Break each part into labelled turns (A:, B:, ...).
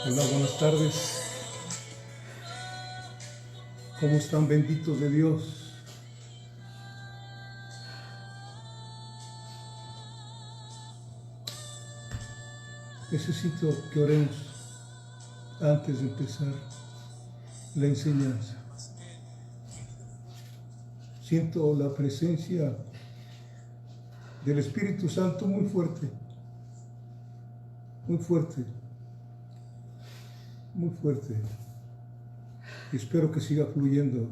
A: Hola, buenas tardes. ¿Cómo están, benditos de Dios? Necesito que oremos antes de empezar la enseñanza. Siento la presencia del Espíritu Santo muy fuerte, muy fuerte, muy fuerte. Y espero que siga fluyendo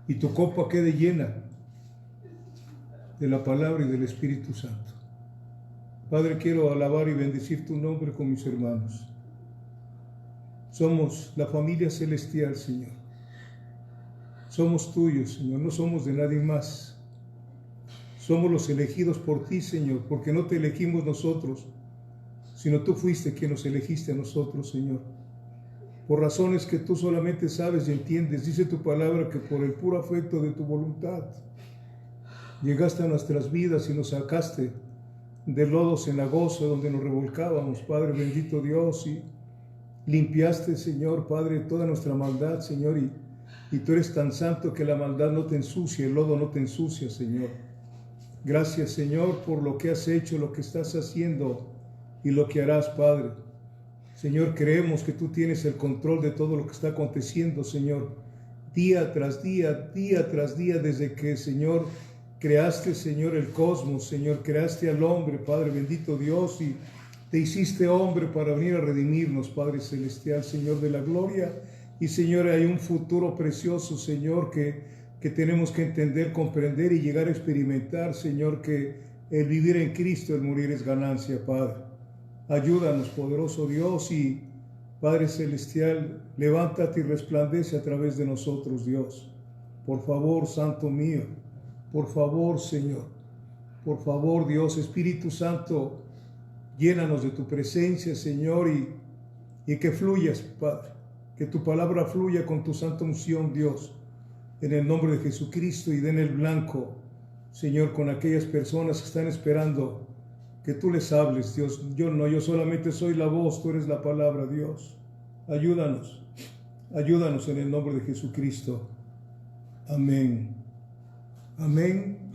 A: y tu copa quede llena de la palabra y del Espíritu Santo. Padre, quiero alabar y bendecir tu nombre con mis hermanos. Somos la familia celestial, Señor. Somos tuyos, Señor, no somos de nadie más. Somos los elegidos por ti, Señor, porque no te elegimos nosotros, sino tú fuiste quien nos elegiste a nosotros, Señor. Por razones que tú solamente sabes y entiendes, dice tu palabra que por el puro afecto de tu voluntad llegaste a nuestras vidas y nos sacaste del lodo cenagoso donde nos revolcábamos, Padre bendito Dios, y limpiaste, Señor, Padre, toda nuestra maldad, Señor, y tú eres tan santo que la maldad no te ensucia, el lodo no te ensucia, Señor. Gracias, Señor, por lo que has hecho, lo que estás haciendo y lo que harás, Padre. Señor, creemos que tú tienes el control de todo lo que está aconteciendo, Señor, día tras día, desde que, Señor, creaste, Señor, el cosmos, Señor, creaste al hombre, Padre bendito Dios, y te hiciste hombre para venir a redimirnos, Padre celestial, Señor de la gloria. Y, Señor, hay un futuro precioso, Señor, que tenemos que entender, comprender y llegar a experimentar, Señor, que el vivir en Cristo, el morir es ganancia, Padre. Ayúdanos, poderoso Dios, y Padre celestial, levántate y resplandece a través de nosotros, Dios. Por favor, Santo mío, por favor, Señor, por favor, Dios, Espíritu Santo, llénanos de tu presencia, Señor, y que fluyas, Padre, que tu palabra fluya con tu santa unción, Dios, en el nombre de Jesucristo, y den el blanco, Señor, con aquellas personas que están esperando que tú les hables, Dios. Yo solamente soy la voz, tú eres la palabra, Dios. Ayúdanos en el nombre de Jesucristo. Amén. Amén.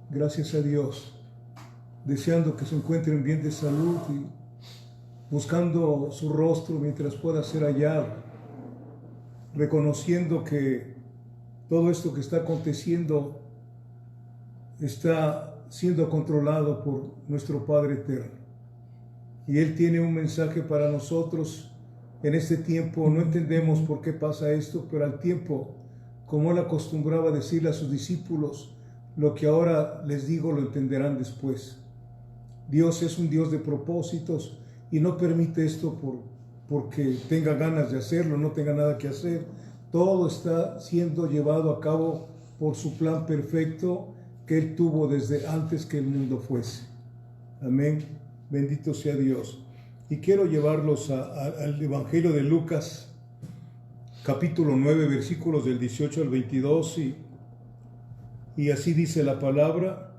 A: Gracias a Dios. Deseando que se encuentren bien de salud y buscando su rostro mientras pueda ser hallado. Reconociendo que todo esto que está aconteciendo está siendo controlado por nuestro Padre eterno. Y Él tiene un mensaje para nosotros en este tiempo. No entendemos por qué pasa esto, pero al tiempo, como Él acostumbraba a decirle a sus discípulos, lo que ahora les digo lo entenderán después. Dios es un Dios de propósitos y no permite esto porque tenga ganas de hacerlo, no tenga nada que hacer. Todo está siendo llevado a cabo por su plan perfecto que Él tuvo desde antes que el mundo fuese. Amén. Bendito sea Dios. Y quiero llevarlos al Evangelio de Lucas, capítulo 9, versículos del 18 al 22. Y así dice la palabra,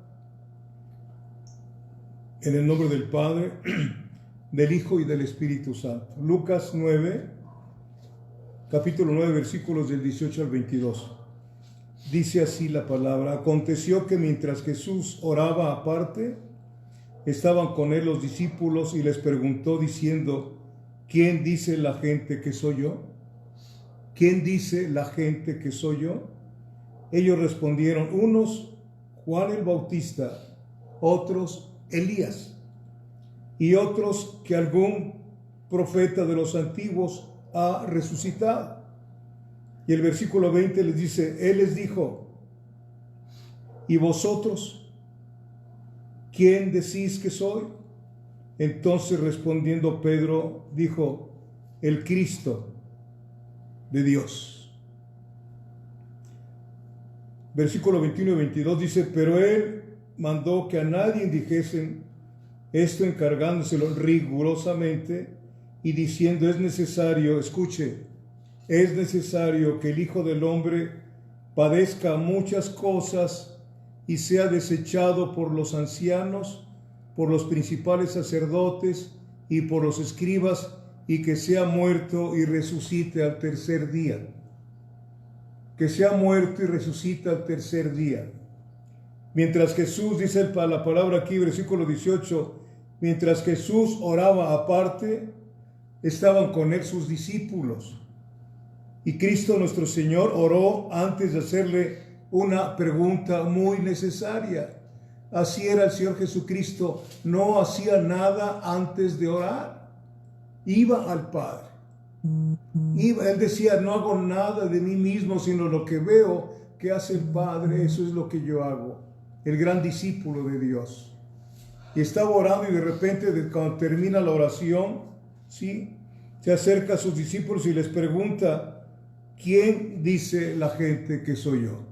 A: en el nombre del Padre, del Hijo y del Espíritu Santo. Lucas 9, capítulo 9, versículos del 18 al 22. Dice así la palabra: aconteció que mientras Jesús oraba aparte, estaban con él los discípulos y les preguntó diciendo: ¿quién dice la gente que soy yo? ¿Quién dice la gente que soy yo? Ellos respondieron: unos Juan el Bautista, otros Elías, y otros que algún profeta de los antiguos ha resucitado. Y el versículo 20 les dice: Él les dijo: ¿y vosotros quién decís que soy? Entonces respondiendo Pedro dijo: el Cristo de Dios. Versículo 21 y 22 dice: pero él mandó que a nadie dijesen esto, encargándoselo rigurosamente y diciendo: es necesario, escuche, es necesario que el Hijo del Hombre padezca muchas cosas y sea desechado por los ancianos, por los principales sacerdotes y por los escribas, y que sea muerto y resucite al tercer día. Que sea muerto y resucite al tercer día. Mientras Jesús, dice la palabra aquí, versículo 18, mientras Jesús oraba aparte, estaban con él sus discípulos. Y Cristo nuestro Señor oró antes de hacerle una pregunta muy necesaria. Así era el Señor Jesucristo, no hacía nada antes de orar. Iba al Padre. Él decía: no hago nada de mí mismo, sino lo que veo que hace el Padre, eso es lo que yo hago. El gran discípulo de Dios. Y estaba orando y de repente, cuando termina la oración, ¿sí?, se acerca a sus discípulos y les pregunta: ¿quién dice la gente que soy yo?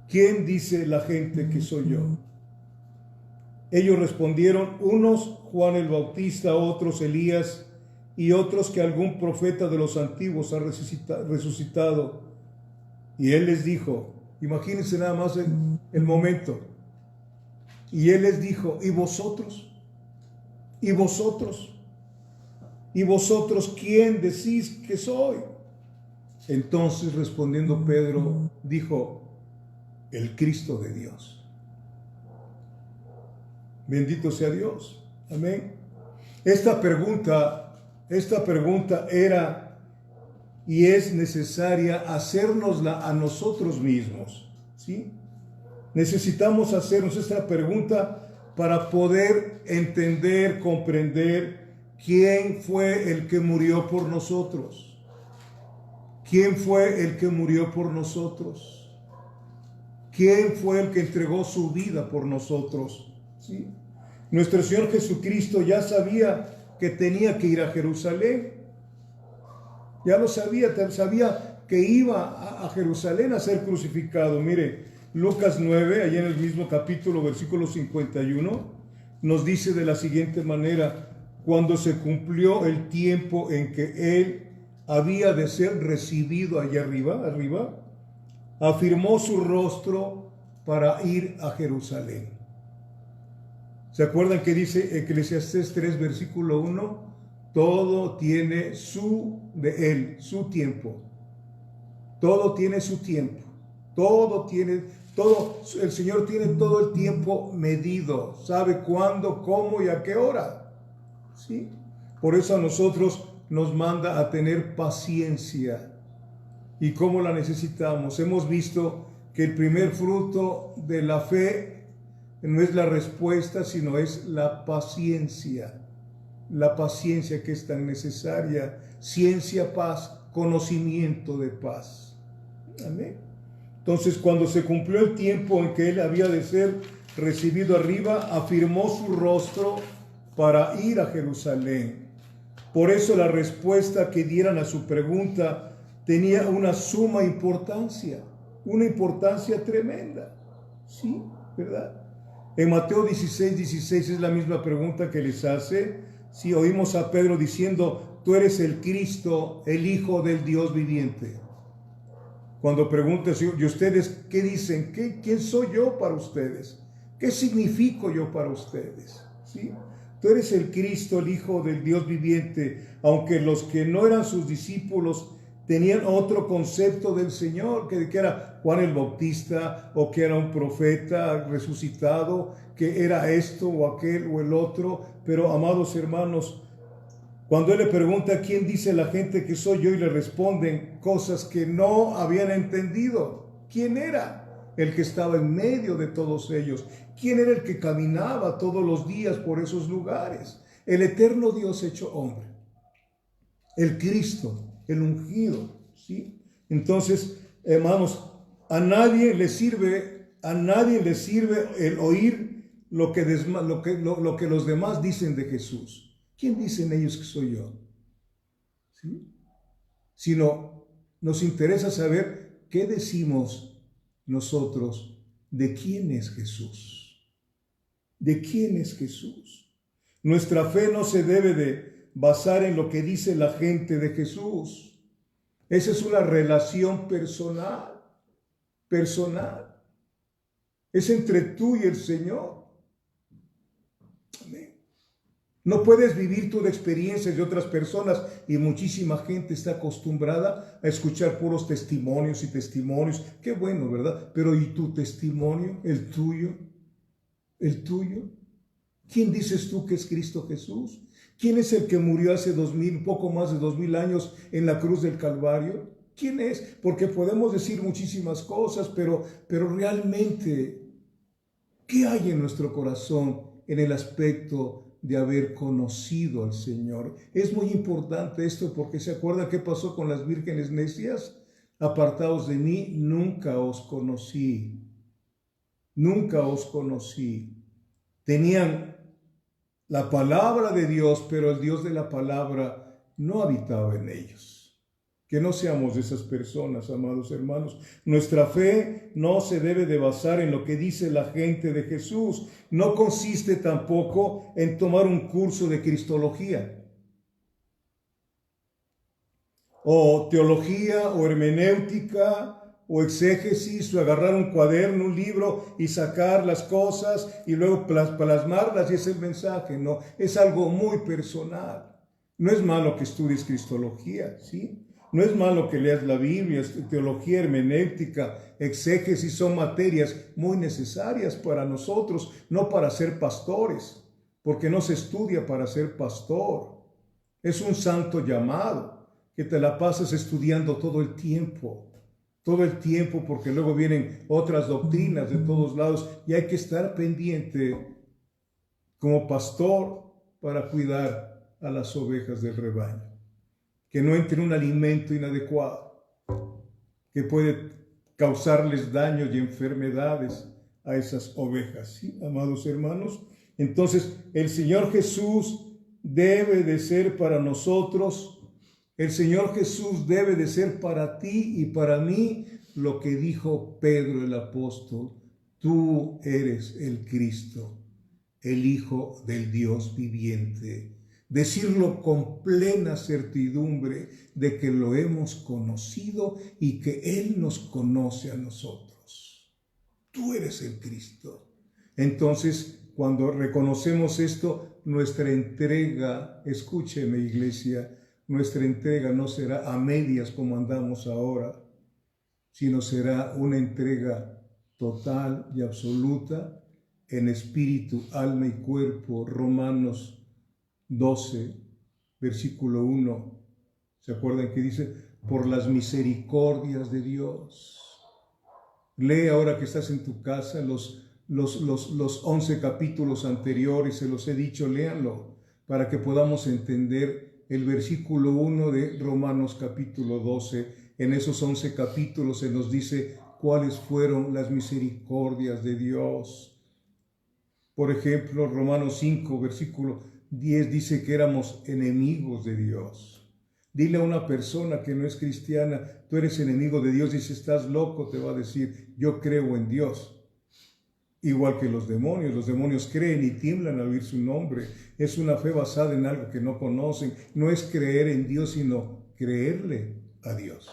A: ¿Quién dice la gente que soy yo? Ellos respondieron: unos Juan el Bautista, otros Elías, y otros que algún profeta de los antiguos ha resucitado. Y él les dijo, imagínense nada más el momento, y él les dijo: ¿y vosotros? ¿Y vosotros? ¿Y vosotros quién decís que soy? Entonces respondiendo Pedro dijo: el Cristo de Dios. Bendito sea Dios. Amén. Esta pregunta era y es necesaria hacérnosla a nosotros mismos, ¿sí? Necesitamos hacernos esta pregunta para poder entender, comprender quién fue el que murió por nosotros. ¿Quién fue el que murió por nosotros? ¿Quién fue el que entregó su vida por nosotros? ¿Sí? Nuestro Señor Jesucristo ya sabía que tenía que ir a Jerusalén. Ya lo sabía que iba a Jerusalén a ser crucificado. Mire, Lucas 9, allá en el mismo capítulo, versículo 51, nos dice de la siguiente manera: cuando se cumplió el tiempo en que Él había de ser recibido allá arriba, afirmó su rostro para ir a Jerusalén. ¿Se acuerdan que dice Eclesiastés 3, versículo 1? Todo tiene su tiempo. Todo tiene su tiempo. El Señor tiene todo el tiempo medido. Sabe cuándo, cómo y a qué hora. ¿Sí? Por eso a nosotros nos manda a tener paciencia. ¿Y cómo la necesitamos? Hemos visto que el primer fruto de la fe no es la respuesta, sino es la paciencia. la paciencia que es tan necesaria, ciencia, paz, conocimiento de paz. Amén. Entonces, cuando se cumplió el tiempo en que él había de ser recibido arriba, afirmó su rostro para ir a Jerusalén. Por eso la respuesta que dieran a su pregunta tenía una suma importancia, una importancia tremenda. ¿Sí? ¿Verdad? En Mateo 16:16 es la misma pregunta que les hace. Si oímos a Pedro diciendo, tú eres el Cristo, el Hijo del Dios viviente. Cuando pregunta, ¿y ustedes qué dicen? ¿Quién soy yo para ustedes? ¿Qué significo yo para ustedes? ¿Sí? Tú eres el Cristo, el Hijo del Dios viviente, aunque los que no eran sus discípulos tenían otro concepto del Señor, que era Juan el Bautista, o que era un profeta resucitado, que era esto o aquel o el otro. Pero, amados hermanos, cuando él le pregunta quién dice la gente que soy yo, y le responden cosas que no habían entendido. ¿Quién era el que estaba en medio de todos ellos? ¿Quién era el que caminaba todos los días por esos lugares? El eterno Dios hecho hombre, el Cristo, el ungido, ¿sí? Entonces, hermanos, a nadie le sirve el oír lo que los demás dicen de Jesús. ¿Quién dicen ellos que soy yo? ¿Sí? Sino nos interesa saber qué decimos nosotros de quién es Jesús. ¿De quién es Jesús? Nuestra fe no se debe de basar en lo que dice la gente de Jesús. Esa es una relación personal. Es entre tú y el Señor. Amén. No puedes vivir tú de experiencias de otras personas, y muchísima gente está acostumbrada a escuchar puros testimonios y testimonios. Qué bueno, ¿verdad? Pero ¿y tu testimonio? ¿El tuyo? ¿El tuyo? ¿Quién dices tú que es Cristo Jesús? ¿Quién es el que murió hace poco más de 2000 años en la cruz del Calvario? ¿Quién es? Porque podemos decir muchísimas cosas, pero realmente, ¿qué hay en nuestro corazón en el aspecto de haber conocido al Señor? Es muy importante esto, porque ¿se acuerda qué pasó con las vírgenes necias? Apartaos de mí, nunca os conocí. Nunca os conocí. Tenían la palabra de Dios, pero el Dios de la palabra no habitaba en ellos. Que no seamos de esas personas, amados hermanos. Nuestra fe no se debe de basar en lo que dice la gente de Jesús. No consiste tampoco en tomar un curso de cristología, o teología, o hermenéutica, o exégesis, o agarrar un cuaderno, un libro y sacar las cosas y luego plasmarlas, y es el mensaje. No, es algo muy personal. No es malo que estudies cristología, ¿sí? No es malo que leas la Biblia. Teología, hermenéutica, exégesis son materias muy necesarias para nosotros, no para ser pastores, porque no se estudia para ser pastor. Es un santo llamado, que te la pasas estudiando todo el tiempo, porque luego vienen otras doctrinas de todos lados, y hay que estar pendiente como pastor para cuidar a las ovejas del rebaño. Que no entre un alimento inadecuado que puede causarles daños y enfermedades a esas ovejas. ¿Sí, amados hermanos? Entonces, el Señor Jesús debe de ser para nosotros, el Señor Jesús debe de ser para ti y para mí lo que dijo Pedro el apóstol: tú eres el Cristo, el Hijo del Dios viviente. Decirlo con plena certidumbre de que lo hemos conocido y que Él nos conoce a nosotros. Tú eres el Cristo. Entonces, cuando reconocemos esto, nuestra entrega, escúcheme, iglesia, nuestra entrega no será a medias como andamos ahora, sino será una entrega total y absoluta en espíritu, alma y cuerpo. Romanos 12, versículo 1. ¿Se acuerdan que dice? Por las misericordias de Dios. Lee ahora que estás en tu casa los 11 capítulos anteriores, se los he dicho, léanlo, para que podamos entender el versículo 1 de Romanos capítulo 12. En esos 11 capítulos se nos dice cuáles fueron las misericordias de Dios. Por ejemplo, Romanos 5, versículo 10 dice que éramos enemigos de Dios. Dile a una persona que no es cristiana, tú eres enemigo de Dios, dice, estás loco, te va a decir, yo creo en Dios. Igual que los demonios creen y tiemblan al oír su nombre. Es una fe basada en algo que no conocen. No es creer en Dios, sino creerle a Dios.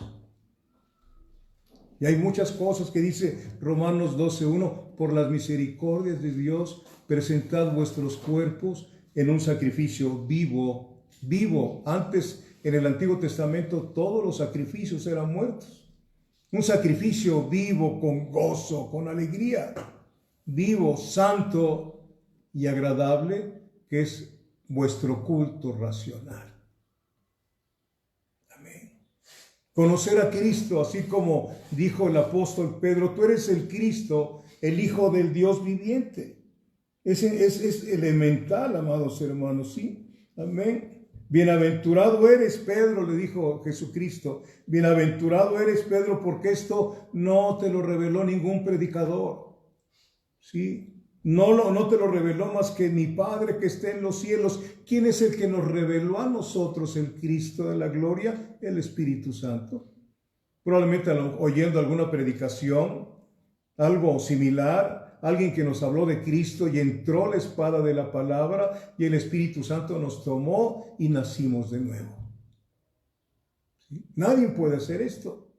A: Y hay muchas cosas que dice Romanos 12:1, por las misericordias de Dios, presentad vuestros cuerpos en un sacrificio vivo. Antes, en el Antiguo Testamento, todos los sacrificios eran muertos. Un sacrificio vivo, con gozo, con alegría. Vivo, santo y agradable, que es vuestro culto racional. Amén. Conocer a Cristo, así como dijo el apóstol Pedro, tú eres el Cristo, el Hijo del Dios viviente. Es elemental, amados hermanos, ¿sí? Amén. Bienaventurado eres, Pedro, le dijo Jesucristo. Bienaventurado eres, Pedro, porque esto no te lo reveló ningún predicador. ¿Sí? No te lo reveló más que mi Padre que está en los cielos. ¿Quién es el que nos reveló a nosotros el Cristo de la gloria? El Espíritu Santo. Probablemente oyendo alguna predicación, algo similar, alguien que nos habló de Cristo y entró la espada de la palabra y el Espíritu Santo nos tomó y nacimos de nuevo. ¿Sí? Nadie puede hacer esto.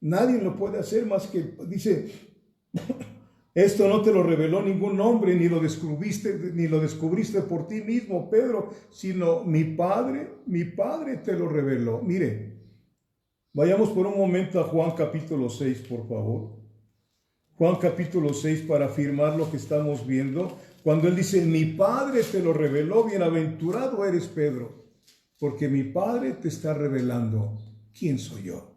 A: Nadie lo puede hacer más que, dice... Esto no te lo reveló ningún hombre, ni lo descubriste por ti mismo, Pedro, sino mi Padre te lo reveló. Mire, vayamos por un momento a Juan capítulo 6, por favor. Juan capítulo 6 para afirmar lo que estamos viendo. Cuando él dice, mi Padre te lo reveló, bienaventurado eres, Pedro, porque mi Padre te está revelando quién soy yo.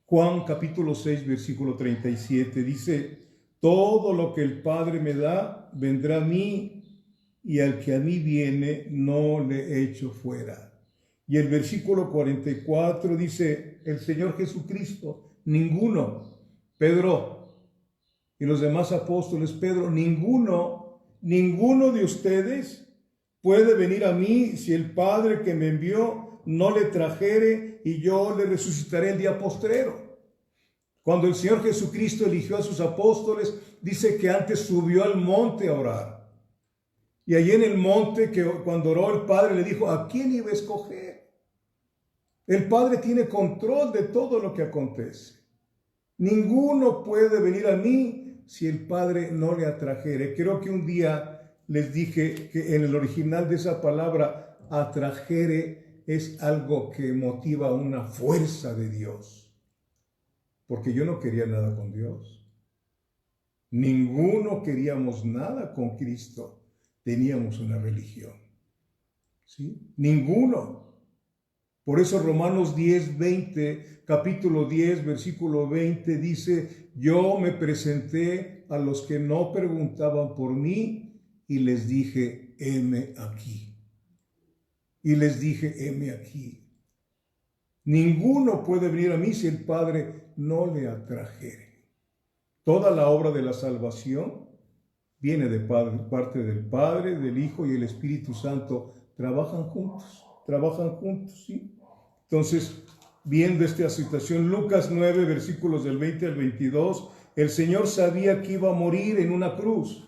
A: Juan capítulo 6, versículo 37 dice, todo lo que el Padre me da, vendrá a mí, y al que a mí viene, no le echo fuera. Y el versículo 44 dice, el Señor Jesucristo, ninguno, Pedro y los demás apóstoles, Pedro, ninguno de ustedes puede venir a mí si el Padre que me envió no le trajere y yo le resucitaré el día postrero. Cuando el Señor Jesucristo eligió a sus apóstoles, dice que antes subió al monte a orar. Y allí en el monte, que cuando oró el Padre le dijo, ¿a quién iba a escoger? El Padre tiene control de todo lo que acontece. Ninguno puede venir a mí si el Padre no le atrajere. Creo que un día les dije que en el original de esa palabra, atrajere, es algo que motiva una fuerza de Dios. Porque yo no quería nada con Dios. Ninguno queríamos nada con Cristo. Teníamos una religión. ¿Sí? Ninguno. Por eso Romanos 10, 20, capítulo 10, versículo 20 dice, yo me presenté a los que no preguntaban por mí y les dije, heme aquí. Y les dije, heme aquí. Ninguno puede venir a mí si el Padre no le atrajere. Toda la obra de la salvación viene de parte del Padre, del Hijo y el Espíritu Santo. Trabajan juntos, ¿sí? Entonces, viendo esta situación, Lucas 9, versículos del 20 al 22, el Señor sabía que iba a morir en una cruz.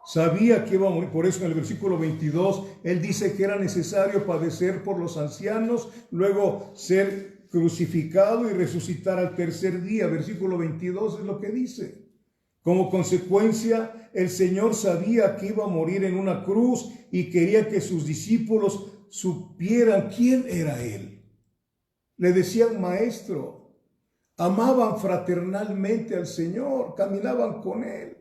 A: Sabía que iba a morir, por eso en el versículo 22, Él dice que era necesario padecer por los ancianos, luego ser crucificado y resucitar al tercer día. Versículo 22 es lo que dice. Como consecuencia, el Señor sabía que iba a morir en una cruz y quería que sus discípulos supieran quién era Él. Le decían maestro, amaban fraternalmente al Señor, caminaban con Él.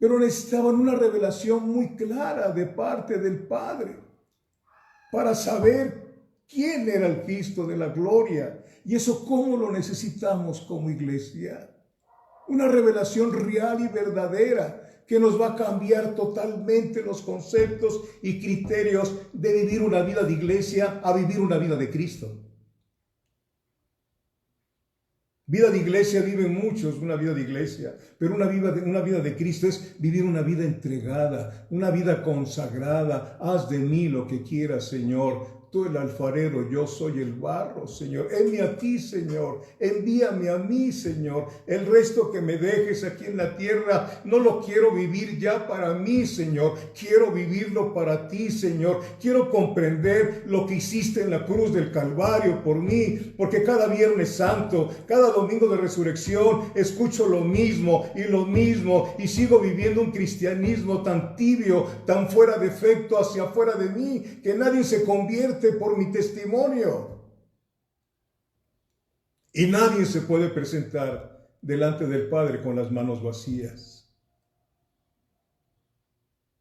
A: Pero necesitaban una revelación muy clara de parte del Padre para saber quién era el Cristo de la gloria. Y eso, ¿cómo lo necesitamos como iglesia? Una revelación real y verdadera que nos va a cambiar totalmente los conceptos y criterios de vivir una vida de iglesia a vivir una vida de Cristo. Vida de iglesia viven muchos, una vida de iglesia, pero una vida de Cristo es vivir una vida entregada, una vida consagrada. Haz de mí lo que quieras, Señor. Tú el alfarero, yo soy el barro, Señor. Envíame a ti, Señor. Envíame a mí, Señor. El resto que me dejes aquí en la tierra, no lo quiero vivir ya para mí, Señor. Quiero vivirlo para ti, Señor. Quiero comprender lo que hiciste en la cruz del Calvario por mí, porque cada Viernes Santo, cada domingo de resurrección, escucho lo mismo y sigo viviendo un cristianismo tan tibio, tan fuera de efecto hacia afuera de mí, que nadie se convierte por mi testimonio. Y nadie se puede presentar delante del Padre con las manos vacías.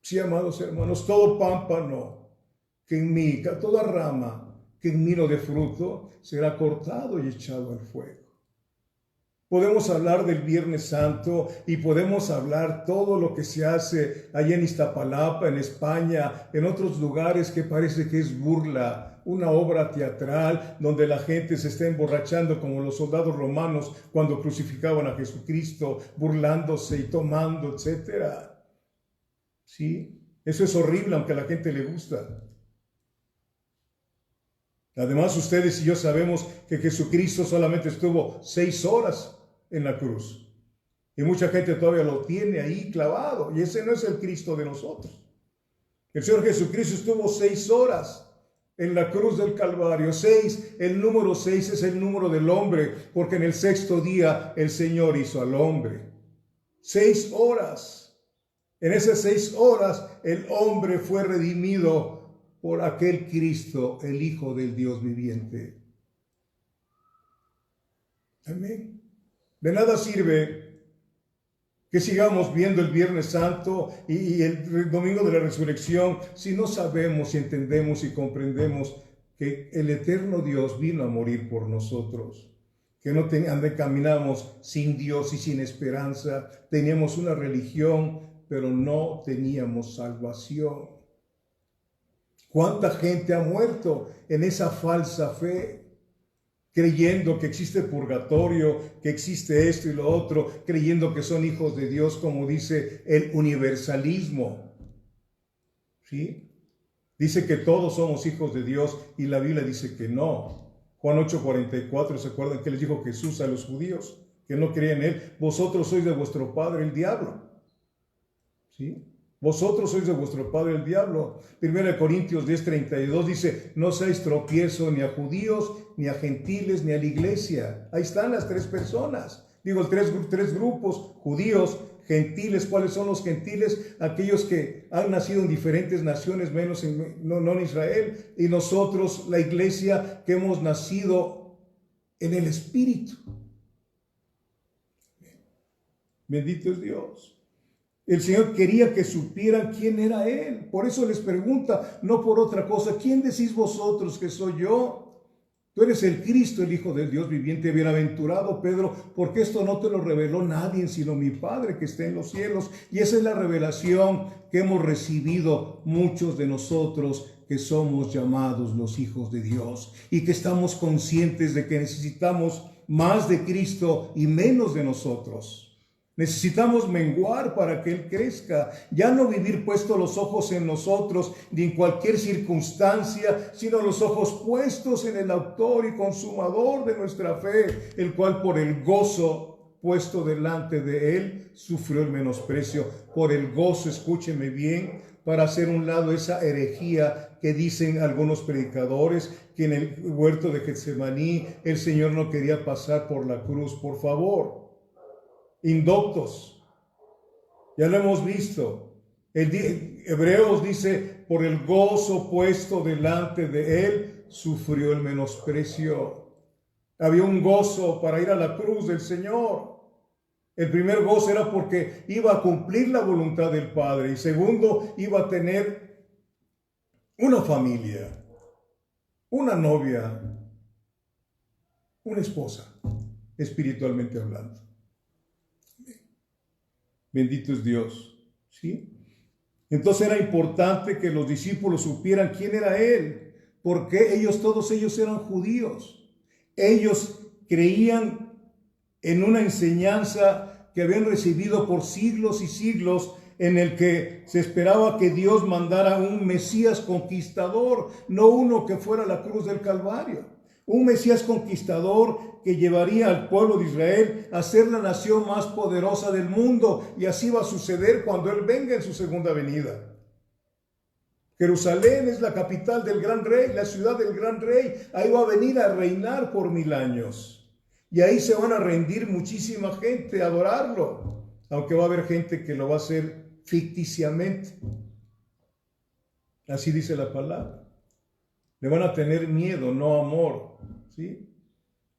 A: Sí, amados hermanos, todo pámpano que en mí, toda rama que en mí no dé fruto, será cortado y echado al fuego. Podemos hablar del Viernes Santo y podemos hablar todo lo que se hace allá en Iztapalapa, en España, en otros lugares que parece que es burla, una obra teatral donde la gente se está emborrachando como los soldados romanos cuando crucificaban a Jesucristo, burlándose y tomando, etc. ¿Sí? Eso es horrible, aunque a la gente le gusta. Además, ustedes y yo sabemos que Jesucristo solamente estuvo 6 horas en la cruz. Y mucha gente todavía lo tiene ahí clavado. Y ese no es el Cristo de nosotros. El Señor Jesucristo estuvo 6 horas en la cruz del Calvario. 6, el número 6 es el número del hombre, porque en el 6º día el Señor hizo al hombre. 6 horas. En esas 6 horas el hombre fue redimido por aquel Cristo, el Hijo del Dios viviente. Amén. De nada sirve que sigamos viendo el Viernes Santo y el Domingo de la Resurrección si no sabemos y entendemos y comprendemos que el eterno Dios vino a morir por nosotros, que no caminamos sin Dios y sin esperanza, teníamos una religión, pero no teníamos salvación. ¿Cuánta gente ha muerto en esa falsa fe? Creyendo que existe purgatorio, que existe esto y lo otro, creyendo que son hijos de Dios, como dice el universalismo. ¿Sí? Dice que todos somos hijos de Dios y la Biblia dice que no. Juan 8:44, ¿se acuerdan que les dijo Jesús a los judíos que no creían en él? Vosotros sois de vuestro padre el diablo. ¿Sí? Vosotros sois de vuestro padre el diablo. 1 Corintios 10:32 dice, no seáis tropiezo ni a judíos, ni a gentiles, ni a la iglesia. Ahí están las 3 personas. Digo, tres grupos, judíos, gentiles. ¿Cuáles son los gentiles? Aquellos que han nacido en diferentes naciones, menos no en Israel. Y nosotros, la iglesia, que hemos nacido en el Espíritu. Bendito es Dios. El Señor quería que supieran quién era Él. Por eso les pregunta, no por otra cosa, ¿quién decís vosotros que soy yo? Tú eres el Cristo, el Hijo del Dios viviente. Bienaventurado, Pedro, porque esto no te lo reveló nadie, sino mi Padre que está en los cielos. Y esa es la revelación que hemos recibido muchos de nosotros que somos llamados los hijos de Dios y que estamos conscientes de que necesitamos más de Cristo y menos de nosotros. Necesitamos menguar para que Él crezca, ya no vivir puestos los ojos en nosotros ni en cualquier circunstancia, sino los ojos puestos en el autor y consumador de nuestra fe, el cual por el gozo puesto delante de Él sufrió el menosprecio. Por el gozo, escúcheme bien, para hacer un lado esa herejía que dicen algunos predicadores, que en el huerto de Getsemaní el Señor no quería pasar por la cruz. Por favor. Indoctos, ya lo hemos visto. Hebreos dice, por el gozo puesto delante de Él, sufrió el menosprecio. Había un gozo para ir a la cruz del Señor. El primer gozo era porque iba a cumplir la voluntad del Padre. Y segundo, iba a tener una familia, una novia, una esposa, espiritualmente hablando. Bendito es Dios. ¿sí? Entonces era importante que los discípulos supieran quién era Él, porque todos ellos eran judíos. Ellos creían en una enseñanza que habían recibido por siglos y siglos, en el que se esperaba que Dios mandara un Mesías conquistador, no uno que fuera a la cruz del Calvario. Un Mesías conquistador que llevaría al pueblo de Israel a ser la nación más poderosa del mundo, y así va a suceder cuando Él venga en su segunda venida. Jerusalén es la capital del gran rey, la ciudad del gran rey. Ahí va a venir a reinar por 1000 años. Y ahí se van a rendir muchísima gente a adorarlo, aunque va a haber gente que lo va a hacer ficticiamente. Así dice la palabra. Le van a tener miedo, no amor. ¿Sí?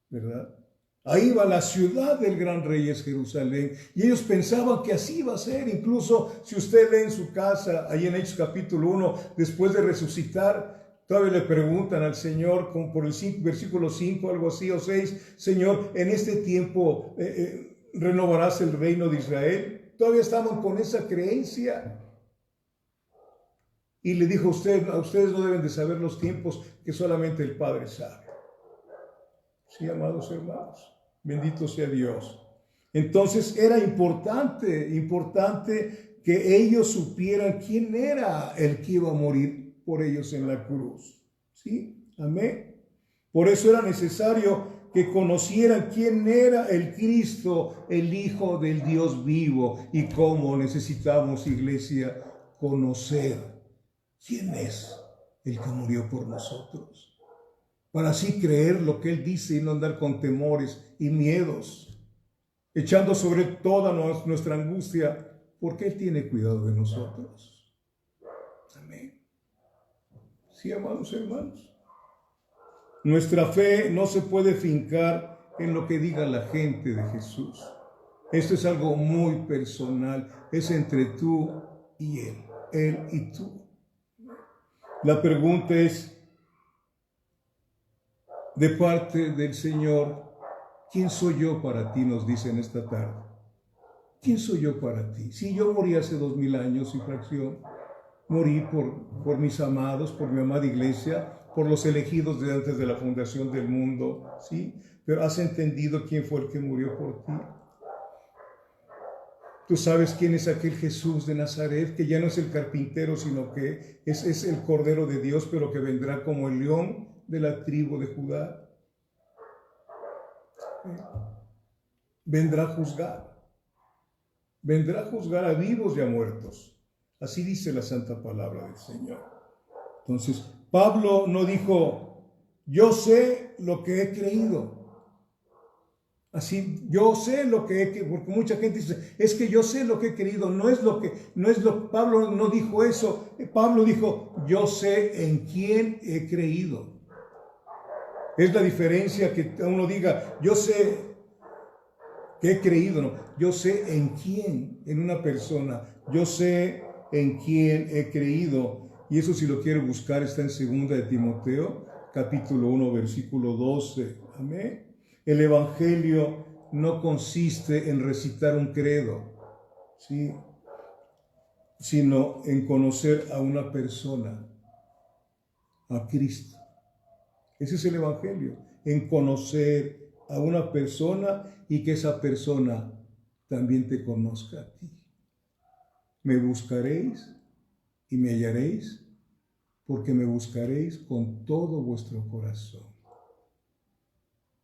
A: ¿Verdad? Ahí va la ciudad del gran rey, es Jerusalén. Y ellos pensaban que así iba a ser. Incluso si usted lee en su casa, ahí en Hechos capítulo 1, después de resucitar, todavía le preguntan al Señor, como por el versículo 5, algo así, o 6, Señor, en este tiempo renovarás el reino de Israel. Todavía estaban con esa creencia. Y le dijo a ustedes no deben de saber los tiempos, que solamente el Padre sabe. Sí, amados hermanos, bendito sea Dios. Entonces era importante que ellos supieran quién era el que iba a morir por ellos en la cruz. ¿Sí? Amén. Por eso era necesario que conocieran quién era el Cristo, el Hijo del Dios vivo, y cómo necesitamos, iglesia, conocer quién es el que murió por nosotros, para así creer lo que Él dice y no andar con temores y miedos, echando sobre toda nuestra angustia, porque Él tiene cuidado de nosotros. Amén. Sí, amados hermanos. Nuestra fe no se puede fincar en lo que diga la gente de Jesús. Esto es algo muy personal, es entre tú y Él y tú. La pregunta es, de parte del Señor, ¿quién soy yo para ti? Nos dice en esta tarde. ¿Quién soy yo para ti? Si yo morí hace 2000 años y fracción, morí por mis amados, por mi amada iglesia, por los elegidos de antes de la fundación del mundo, ¿sí? Pero ¿has entendido quién fue el que murió por ti? Tú sabes quién es aquel Jesús de Nazaret, que ya no es el carpintero, sino que es el Cordero de Dios, pero que vendrá como el león de la tribu de Judá. Vendrá a juzgar a vivos y a muertos. Así dice la santa palabra del Señor. Entonces, Pablo no dijo, yo sé lo que he creído. Así, yo sé lo que he creído, porque mucha gente dice, es que yo sé lo que he creído. Pablo no dijo eso. Pablo dijo, yo sé en quién he creído. Es la diferencia que uno diga, yo sé que he creído, no. Yo sé en quién, en una persona. Yo sé en quién he creído. Y eso, si lo quiere buscar, está en 2 de Timoteo, capítulo 1, versículo 12. Amén. El evangelio no consiste en recitar un credo, ¿sí?, sino en conocer a una persona, a Cristo. Ese es el evangelio, en conocer a una persona y que esa persona también te conozca a ti. Me buscaréis y me hallaréis, porque me buscaréis con todo vuestro corazón.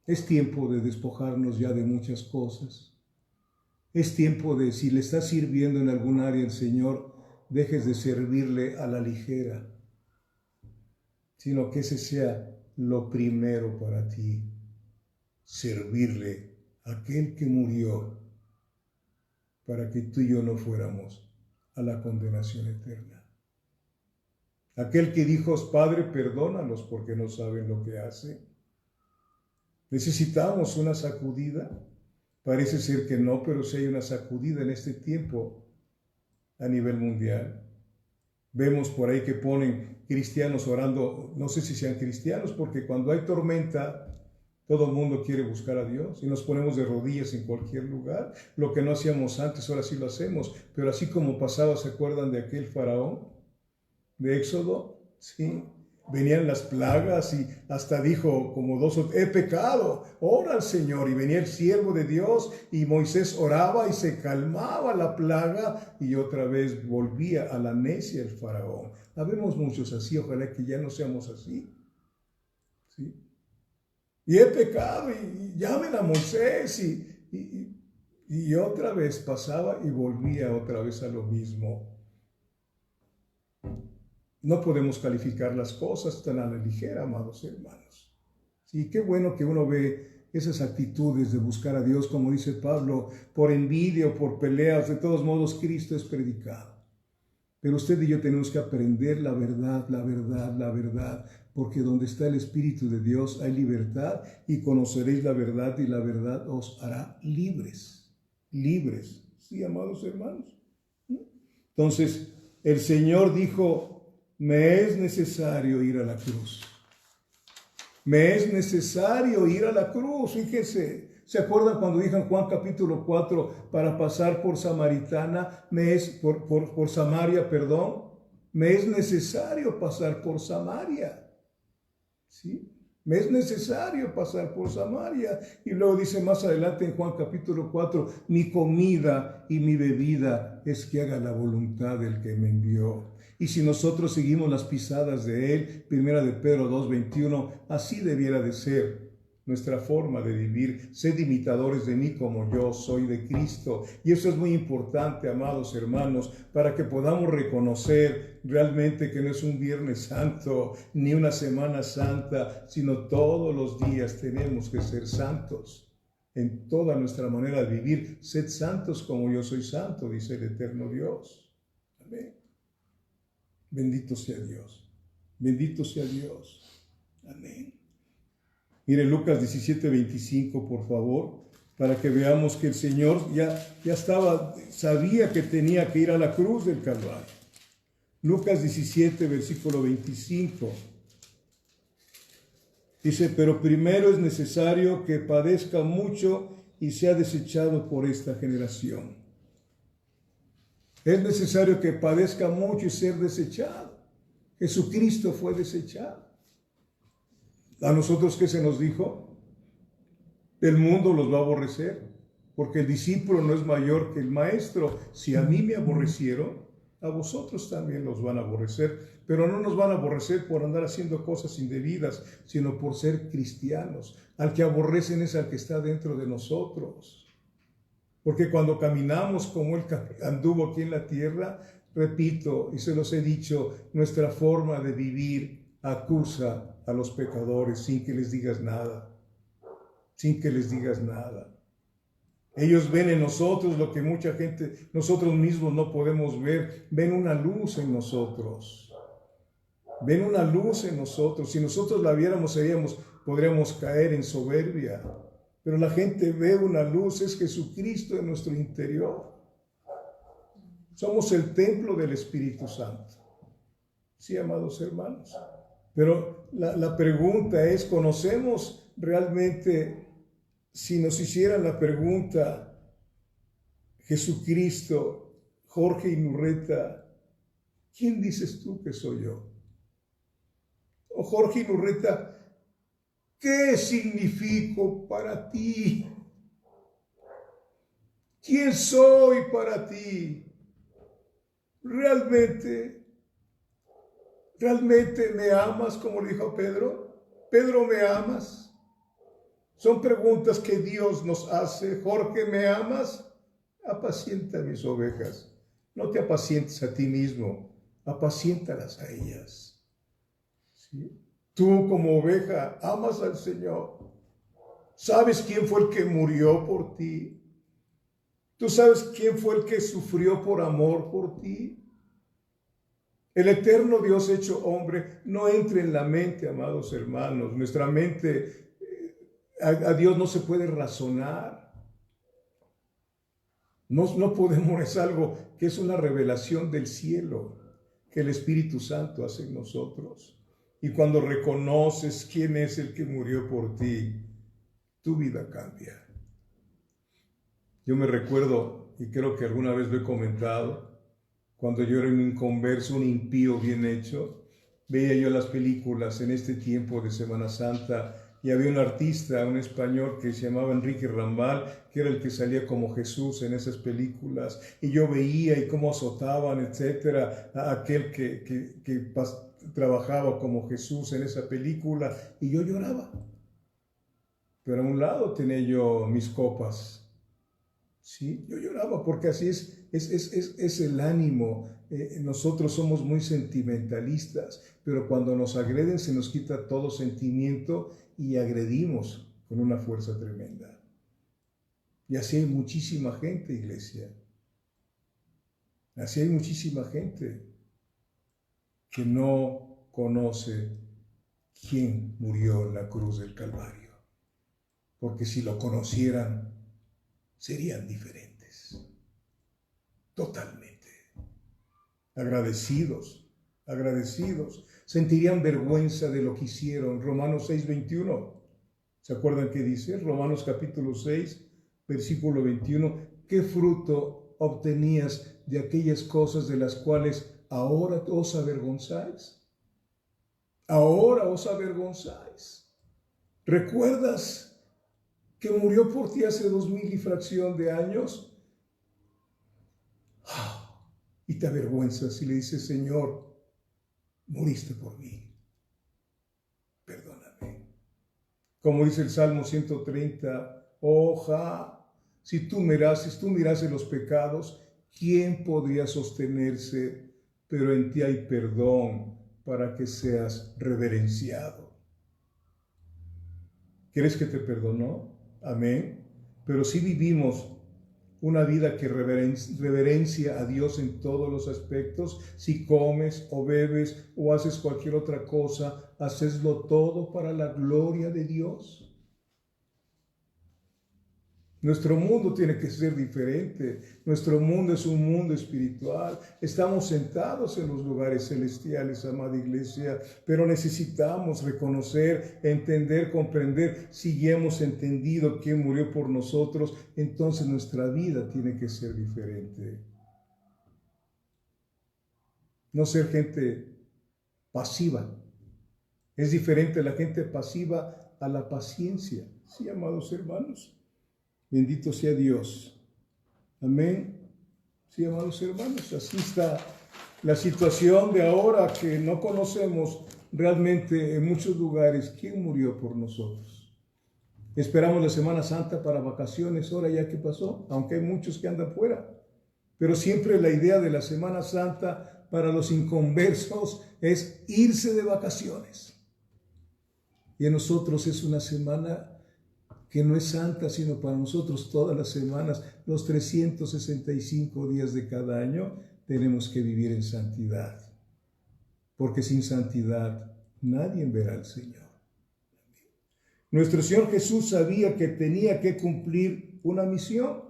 A: Es tiempo de despojarnos ya de muchas cosas. Es tiempo de, si le estás sirviendo en algún área al Señor, dejes de servirle a la ligera, sino que ese sea lo primero para ti, servirle a aquel que murió para que tú y yo no fuéramos a la condenación eterna. Aquel que dijo, Padre, perdónalos porque no saben lo que hacen. ¿Necesitamos una sacudida? Parece ser que no, pero sí hay una sacudida en este tiempo a nivel mundial. Vemos por ahí que ponen cristianos orando, no sé si sean cristianos, porque cuando hay tormenta, Todo el mundo quiere buscar a Dios y nos ponemos de rodillas en cualquier lugar. Lo que no hacíamos antes, ahora sí lo hacemos. Pero así como pasaba, ¿se acuerdan de aquel faraón de Éxodo? Sí. Venían las plagas y hasta dijo como dos, he pecado, ora al Señor. Y venía el siervo de Dios y Moisés oraba y se calmaba la plaga y otra vez volvía a la necia el faraón. Habemos muchos así, ojalá que ya no seamos así. ¿Sí? Y he pecado y llamen a Moisés y otra vez pasaba y volvía otra vez a lo mismo. No podemos calificar las cosas tan a la ligera, amados hermanos. Sí, qué bueno que uno ve esas actitudes de buscar a Dios, como dice Pablo, por envidia o por peleas. De todos modos, Cristo es predicado. Pero usted y yo tenemos que aprender la verdad, la verdad, la verdad, porque donde está el Espíritu de Dios hay libertad y conoceréis la verdad y la verdad os hará libres. Libres. Sí, amados hermanos. Entonces, el Señor dijo, me es necesario ir a la cruz. Me es necesario ir a la cruz. Fíjense, ¿se acuerdan cuando dijo en Juan capítulo 4, para pasar por Samaritana, por Samaria, perdón? Me es necesario pasar por Samaria. ¿Sí? Me es necesario pasar por Samaria. Y luego dice más adelante en Juan capítulo 4, mi comida y mi bebida es que haga la voluntad del que me envió. Y si nosotros seguimos las pisadas de Él, 1 de Pedro 2:21, así debiera de ser nuestra forma de vivir. Sed imitadores de mí como yo soy de Cristo. Y eso es muy importante, amados hermanos, para que podamos reconocer realmente que no es un Viernes Santo, ni una Semana Santa, sino todos los días tenemos que ser santos. En toda nuestra manera de vivir, sed santos como yo soy santo, dice el eterno Dios. Amén. Bendito sea Dios. Bendito sea Dios. Amén. Mire Lucas 17:25, por favor, para que veamos que el Señor ya sabía que tenía que ir a la cruz del Calvario. Lucas 17, versículo 25. Dice, pero primero es necesario que padezca mucho y sea desechado por esta generación. Es necesario que padezca mucho y ser desechado. Jesucristo fue desechado. ¿A nosotros qué se nos dijo? El mundo los va a aborrecer, porque el discípulo no es mayor que el maestro. Si a mí me aborrecieron, a vosotros también los van a aborrecer. Pero no nos van a aborrecer por andar haciendo cosas indebidas, sino por ser cristianos. Al que aborrecen es al que está dentro de nosotros. Porque cuando caminamos como Él anduvo aquí en la tierra, repito, y se los he dicho, nuestra forma de vivir acusa a los pecadores sin que les digas nada. Sin que les digas nada. Ellos ven en nosotros lo que mucha gente, nosotros mismos no podemos ver. Ven una luz en nosotros. Ven una luz en nosotros. Si nosotros la viéramos, podríamos caer en soberbia. Pero la gente ve una luz, es Jesucristo en nuestro interior. Somos el templo del Espíritu Santo. Sí, amados hermanos. Pero la pregunta es, ¿conocemos realmente, si nos hicieran la pregunta, Jesucristo, Jorge Inurreta, ¿quién dices tú que soy yo? O Jorge Inurreta, ¿qué significo para ti? ¿Quién soy para ti? ¿Realmente me amas, como le dijo a Pedro? Pedro, ¿me amas? Son preguntas que Dios nos hace. Jorge, ¿me amas? Apacienta mis ovejas. No te apacientes a ti mismo, apaciéntalas a ellas. ¿Sí? Tú como oveja amas al Señor. ¿Sabes quién fue el que murió por ti? ¿Tú sabes quién fue el que sufrió por amor por ti? El eterno Dios hecho hombre no entra en la mente, amados hermanos. Nuestra mente, a Dios no se puede razonar. No podemos, es algo que es una revelación del cielo, que el Espíritu Santo hace en nosotros. Y cuando reconoces quién es el que murió por ti, tu vida cambia. Yo me recuerdo, y creo que alguna vez lo he comentado, cuando yo era un inconverso, un impío bien hecho, veía yo las películas en este tiempo de Semana Santa y había un artista, un español que se llamaba Enrique Rambal, que era el que salía como Jesús en esas películas, y yo veía y cómo azotaban, etcétera, a aquel que trabajaba como Jesús en esa película, y yo lloraba. Pero a un lado tenía yo mis copas. Sí, yo lloraba porque así es el ánimo. Nosotros somos muy sentimentalistas, pero cuando nos agreden se nos quita todo sentimiento y agredimos con una fuerza tremenda. Y así hay muchísima gente, iglesia. Así hay muchísima gente que no conoce quién murió en la cruz del Calvario. Porque si lo conocieran, serían diferentes, totalmente. Agradecidos, sentirían vergüenza de lo que hicieron. Romanos 6:21, ¿se acuerdan qué dice? Romanos capítulo 6, versículo 21, ¿qué fruto obtenías de aquellas cosas de las cuales ahora os avergonzáis? Ahora os avergonzáis. ¿Recuerdas que murió por ti hace 2000 y fracción de años? Y te avergüenzas y le dices, Señor, moriste por mí, perdóname. Como dice el Salmo 130, si tú mirases los pecados, ¿quién podría sostenerse? Pero en ti hay perdón para que seas reverenciado. ¿Crees que te perdonó? Amén. Pero si vivimos una vida que reverencia a Dios en todos los aspectos, si comes o bebes o haces cualquier otra cosa, haceslo todo para la gloria de Dios. Nuestro mundo tiene que ser diferente. Nuestro mundo es un mundo espiritual. Estamos sentados en los lugares celestiales, amada iglesia, pero necesitamos reconocer, entender, comprender. Si hemos entendido quién murió por nosotros, entonces nuestra vida tiene que ser diferente. No ser gente pasiva. Es diferente la gente pasiva a la paciencia. Sí, amados hermanos. Bendito sea Dios. Amén. Sí, amados hermanos, así está la situación de ahora que no conocemos realmente en muchos lugares quién murió por nosotros. Esperamos la Semana Santa para vacaciones, ahora ya que pasó, aunque hay muchos que andan fuera. Pero siempre la idea de la Semana Santa para los inconversos es irse de vacaciones. Y en nosotros es una semana que no es santa, sino para nosotros todas las semanas, los 365 días de cada año, tenemos que vivir en santidad. Porque sin santidad nadie verá al Señor. Nuestro Señor Jesús sabía que tenía que cumplir una misión.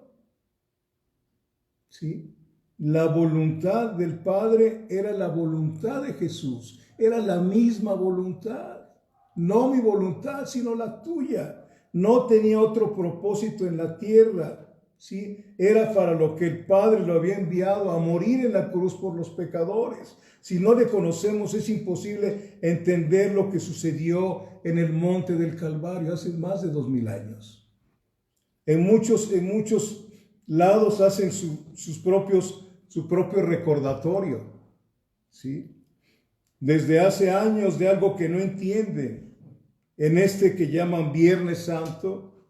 A: ¿Sí? La voluntad del Padre era la voluntad de Jesús. Era la misma voluntad. No mi voluntad, sino la tuya. No tenía otro propósito en la tierra, ¿sí? Era para lo que el Padre lo había enviado a morir en la cruz por los pecadores. Si no le conocemos, es imposible entender lo que sucedió en el monte del Calvario hace más de 2000 años. En muchos lados hacen su propio recordatorio, ¿sí? Desde hace años de algo que no entienden. En este que llaman Viernes Santo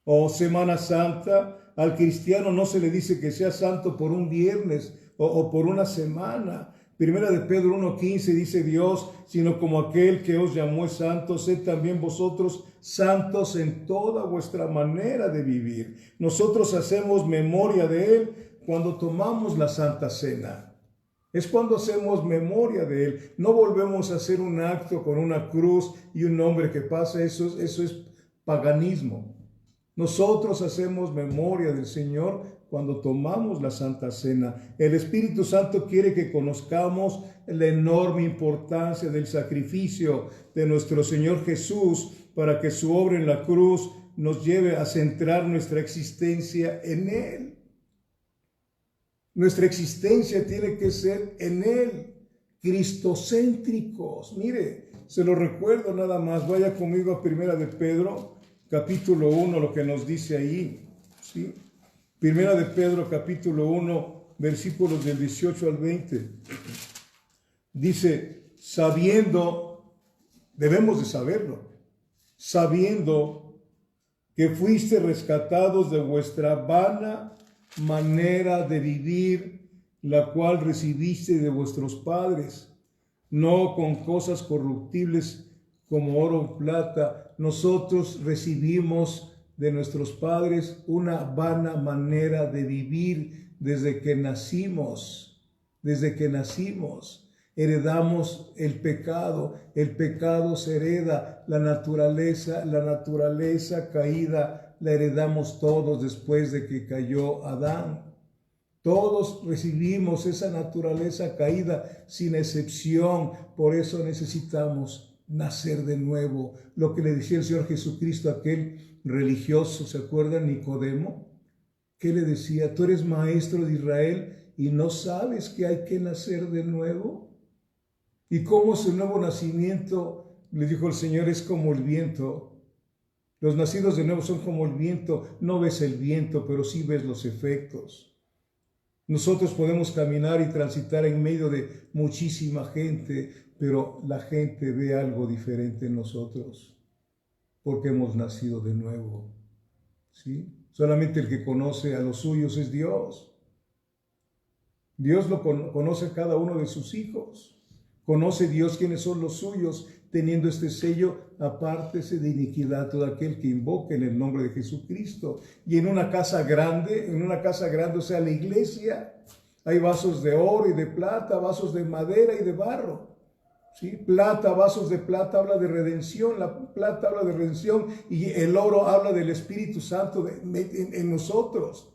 A: o Semana Santa, al cristiano no se le dice que sea santo por un viernes o por una semana. Primera de Pedro 1:15 dice Dios, sino como aquel que os llamó es santo, sed también vosotros santos en toda vuestra manera de vivir. Nosotros hacemos memoria de Él cuando tomamos la Santa Cena. Es cuando hacemos memoria de Él. No volvemos a hacer un acto con una cruz y un nombre que pasa. Eso es paganismo. Nosotros hacemos memoria del Señor cuando tomamos la Santa Cena. El Espíritu Santo quiere que conozcamos la enorme importancia del sacrificio de nuestro Señor Jesús para que su obra en la cruz nos lleve a centrar nuestra existencia en Él. Nuestra existencia tiene que ser en Él, cristocéntricos. Mire, se lo recuerdo nada más, vaya conmigo a Primera de Pedro, capítulo 1, lo que nos dice ahí, ¿sí? Primera de Pedro, capítulo 1, versículos del 18 al 20. Dice, sabiendo, debemos de saberlo, sabiendo que fuiste rescatados de vuestra vana manera de vivir, la cual recibiste de vuestros padres, no con cosas corruptibles como oro o plata. Nosotros recibimos de nuestros padres una vana manera de vivir desde que nacimos. Heredamos el pecado se hereda, la naturaleza caída la heredamos todos después de que cayó Adán. Todos recibimos esa naturaleza caída sin excepción, por eso necesitamos nacer de nuevo. Lo que le decía el Señor Jesucristo a aquel religioso, ¿se acuerdan? Nicodemo, ¿qué le decía? Tú eres maestro de Israel y no sabes que hay que nacer de nuevo. ¿Y cómo es el nuevo nacimiento? Le dijo el Señor, es como el viento. Los nacidos de nuevo son como el viento. No ves el viento, pero sí ves los efectos. Nosotros podemos caminar y transitar en medio de muchísima gente, pero la gente ve algo diferente en nosotros, porque hemos nacido de nuevo, ¿sí? Solamente el que conoce a los suyos es Dios. Dios conoce a cada uno de sus hijos. Conoce Dios quiénes son los suyos, teniendo este sello, apártese de iniquidad todo aquel que invoque en el nombre de Jesucristo. Y en una casa grande, o sea, la iglesia, hay vasos de oro y de plata, vasos de madera y de barro. ¿Sí? Vasos de plata habla de redención, la plata habla de redención y el oro habla del Espíritu Santo en nosotros.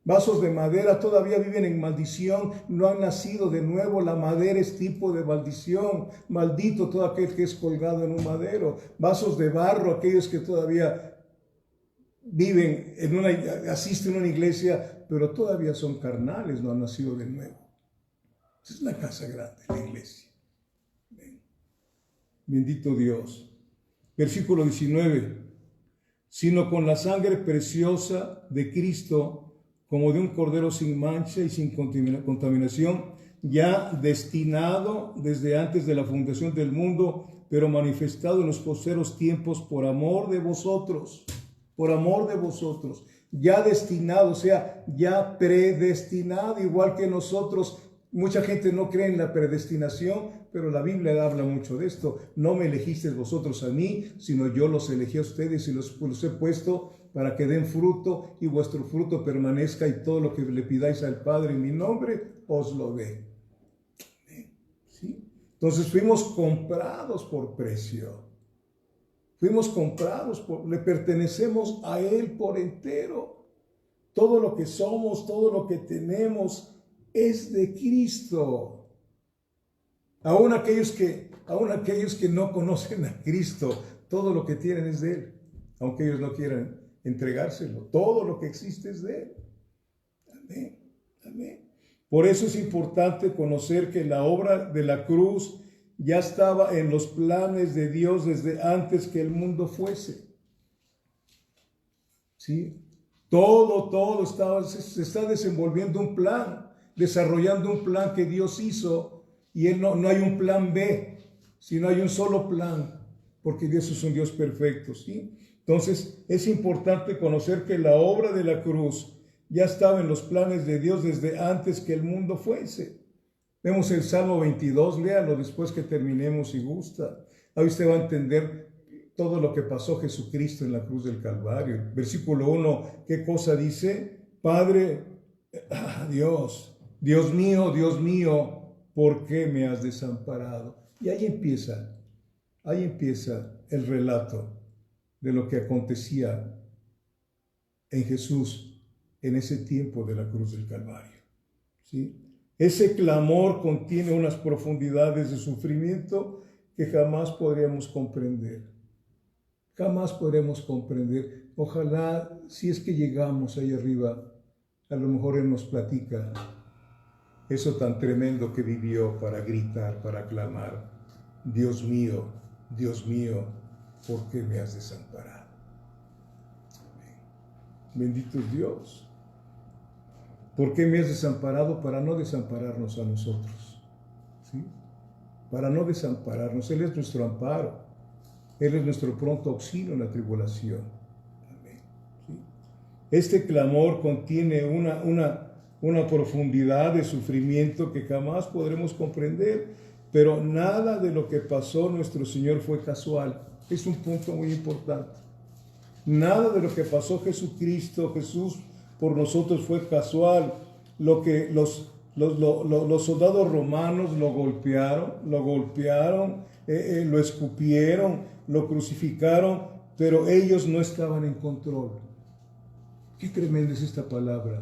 A: Vasos de madera todavía viven en maldición, no han nacido de nuevo. La madera es tipo de maldición. Maldito todo aquel que es colgado en un madero. Vasos de barro, aquellos que todavía viven asisten a una iglesia, pero todavía son carnales, no han nacido de nuevo. Es una casa grande, la iglesia. Bendito Dios. Versículo 19. Sino con la sangre preciosa de Cristo, como de un cordero sin mancha y sin contaminación, ya destinado desde antes de la fundación del mundo, pero manifestado en los postreros tiempos por amor de vosotros, ya destinado, o sea, ya predestinado, igual que nosotros. Mucha gente no cree en la predestinación, pero la Biblia habla mucho de esto. No me elegisteis vosotros a mí, sino yo los elegí a ustedes y los he puesto para que den fruto y vuestro fruto permanezca, y todo lo que le pidáis al Padre en mi nombre, os lo dé. ¿Sí? Entonces fuimos comprados por precio. Le pertenecemos a Él por entero. Todo lo que somos, todo lo que tenemos es de Cristo. Aún aquellos que no conocen a Cristo, todo lo que tienen es de Él, aunque ellos no quieran entregárselo. Todo lo que existe es de Él. Amén, amén. Por eso es importante conocer que la obra de la cruz ya estaba en los planes de Dios desde antes que el mundo fuese. ¿Sí? Todo se está desenvolviendo un plan, desarrollando un plan que Dios hizo, y no hay un plan B, sino hay un solo plan, porque Dios es un Dios perfecto, ¿sí? Entonces es importante conocer que la obra de la cruz ya estaba en los planes de Dios desde antes que el mundo fuese. Vemos el Salmo 22, léalo después que terminemos si gusta. Ahí usted va a entender todo lo que pasó Jesucristo en la cruz del Calvario. Versículo 1, ¿qué cosa dice? Padre, Dios mío, ¿por qué me has desamparado? Y ahí empieza el relato de lo que acontecía en Jesús en ese tiempo de la cruz del Calvario. ¿Sí? Ese clamor contiene unas profundidades de sufrimiento que jamás podríamos comprender. jamás podremos comprender. Ojalá, si es que llegamos ahí arriba, a lo mejor Él nos platica eso tan tremendo que vivió para gritar, para clamar: Dios mío, ¿por qué me has desamparado? Bendito es Dios. ¿Por qué me has desamparado? Para no desampararnos a nosotros, ¿sí? Para no desampararnos. Él es nuestro amparo. Él es nuestro pronto auxilio en la tribulación. Amén. ¿Sí? Este clamor contiene una profundidad de sufrimiento que jamás podremos comprender, pero nada de lo que pasó nuestro Señor fue casual. Es un punto muy importante. Nada de lo que pasó Jesús por nosotros fue casual. Lo que los soldados romanos lo golpearon, lo escupieron, lo crucificaron, pero ellos no estaban en control. Qué tremenda es esta palabra.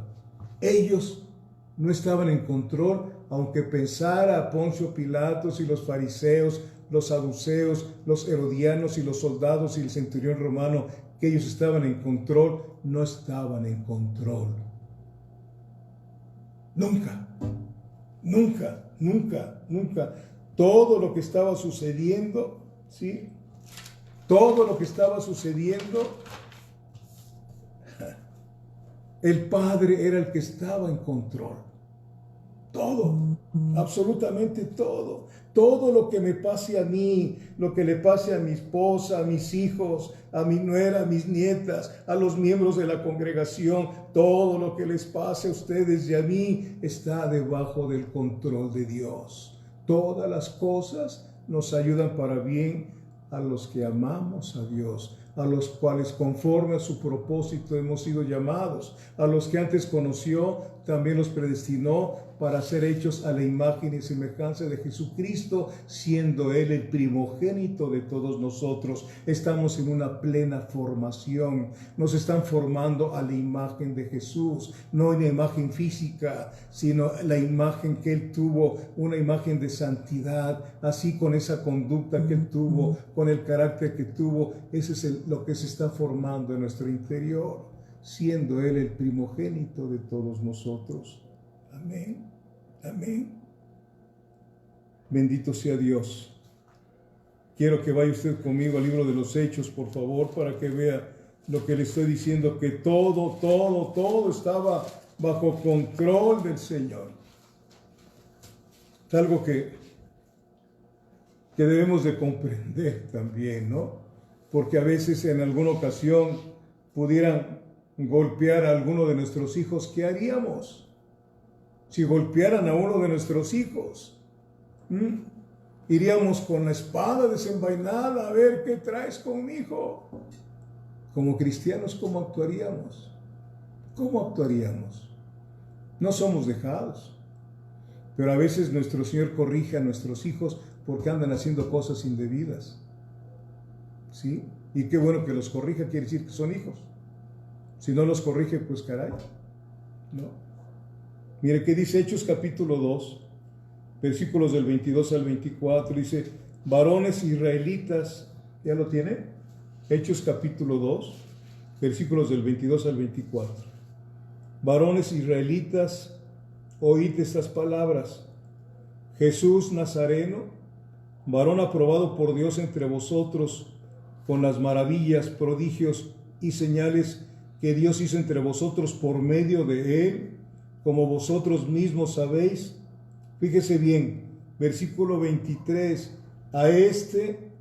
A: Ellos no estaban en control, aunque pensara Poncio Pilatos y los fariseos, los saduceos, los herodianos y los soldados y el centurión romano, que ellos estaban en control. No estaban en control. Nunca. Todo lo que estaba sucediendo, ¿sí? Todo lo que estaba sucediendo, el Padre era el que estaba en control. Todo, absolutamente todo. Todo lo que me pase a mí, lo que le pase a mi esposa, a mis hijos, a mi nuera, a mis nietas, a los miembros de la congregación, todo lo que les pase a ustedes y a mí está debajo del control de Dios. Todas las cosas nos ayudan para bien a los que amamos a Dios, a los cuales conforme a su propósito hemos sido llamados, a los que antes conoció, también los predestinó para ser hechos a la imagen y semejanza de Jesucristo, siendo Él el primogénito de todos nosotros. Estamos en una plena formación, nos están formando a la imagen de Jesús, no en la imagen física, sino la imagen que Él tuvo, una imagen de santidad, así con esa conducta que Él tuvo, con el carácter que tuvo. Ese es lo que se está formando en nuestro interior, siendo Él el primogénito de todos nosotros. Amén. Amén. Bendito sea Dios. Quiero que vaya usted conmigo al libro de los Hechos, por favor, para que vea lo que le estoy diciendo, que todo estaba bajo control del Señor. Es algo que debemos de comprender también, ¿no? Porque a veces en alguna ocasión pudieran golpear a alguno de nuestros hijos. ¿Qué haríamos si golpearan a uno de nuestros hijos? Iríamos con la espada desenvainada a ver qué traes con mi hijo. Como cristianos, ¿cómo actuaríamos? ¿Cómo actuaríamos? No somos dejados, pero a veces nuestro Señor corrige a nuestros hijos porque andan haciendo cosas indebidas, ¿sí? Y qué bueno que los corrija, quiere decir que son hijos. Si no los corrige, pues caray, ¿no? Mire qué dice Hechos capítulo 2, versículos del 22 al 24, dice: varones israelitas, ¿ya lo tiene? Hechos capítulo 2, versículos del 22 al 24. Varones israelitas, oíd estas palabras: Jesús Nazareno, varón aprobado por Dios entre vosotros, con las maravillas, prodigios y señales que Dios hizo entre vosotros por medio de él, como vosotros mismos sabéis. Fíjese bien, versículo 23, a este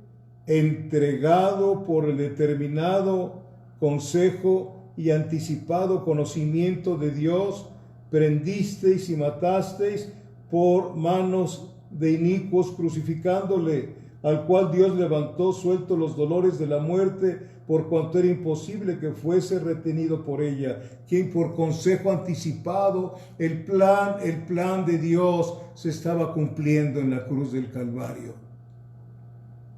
A: entregado por el determinado consejo y anticipado conocimiento de Dios, prendisteis y matasteis por manos de inicuos, crucificándole, al cual Dios levantó suelto los dolores de la muerte, por cuanto era imposible que fuese retenido por ella, quien por consejo anticipado, el plan de Dios se estaba cumpliendo en la cruz del Calvario.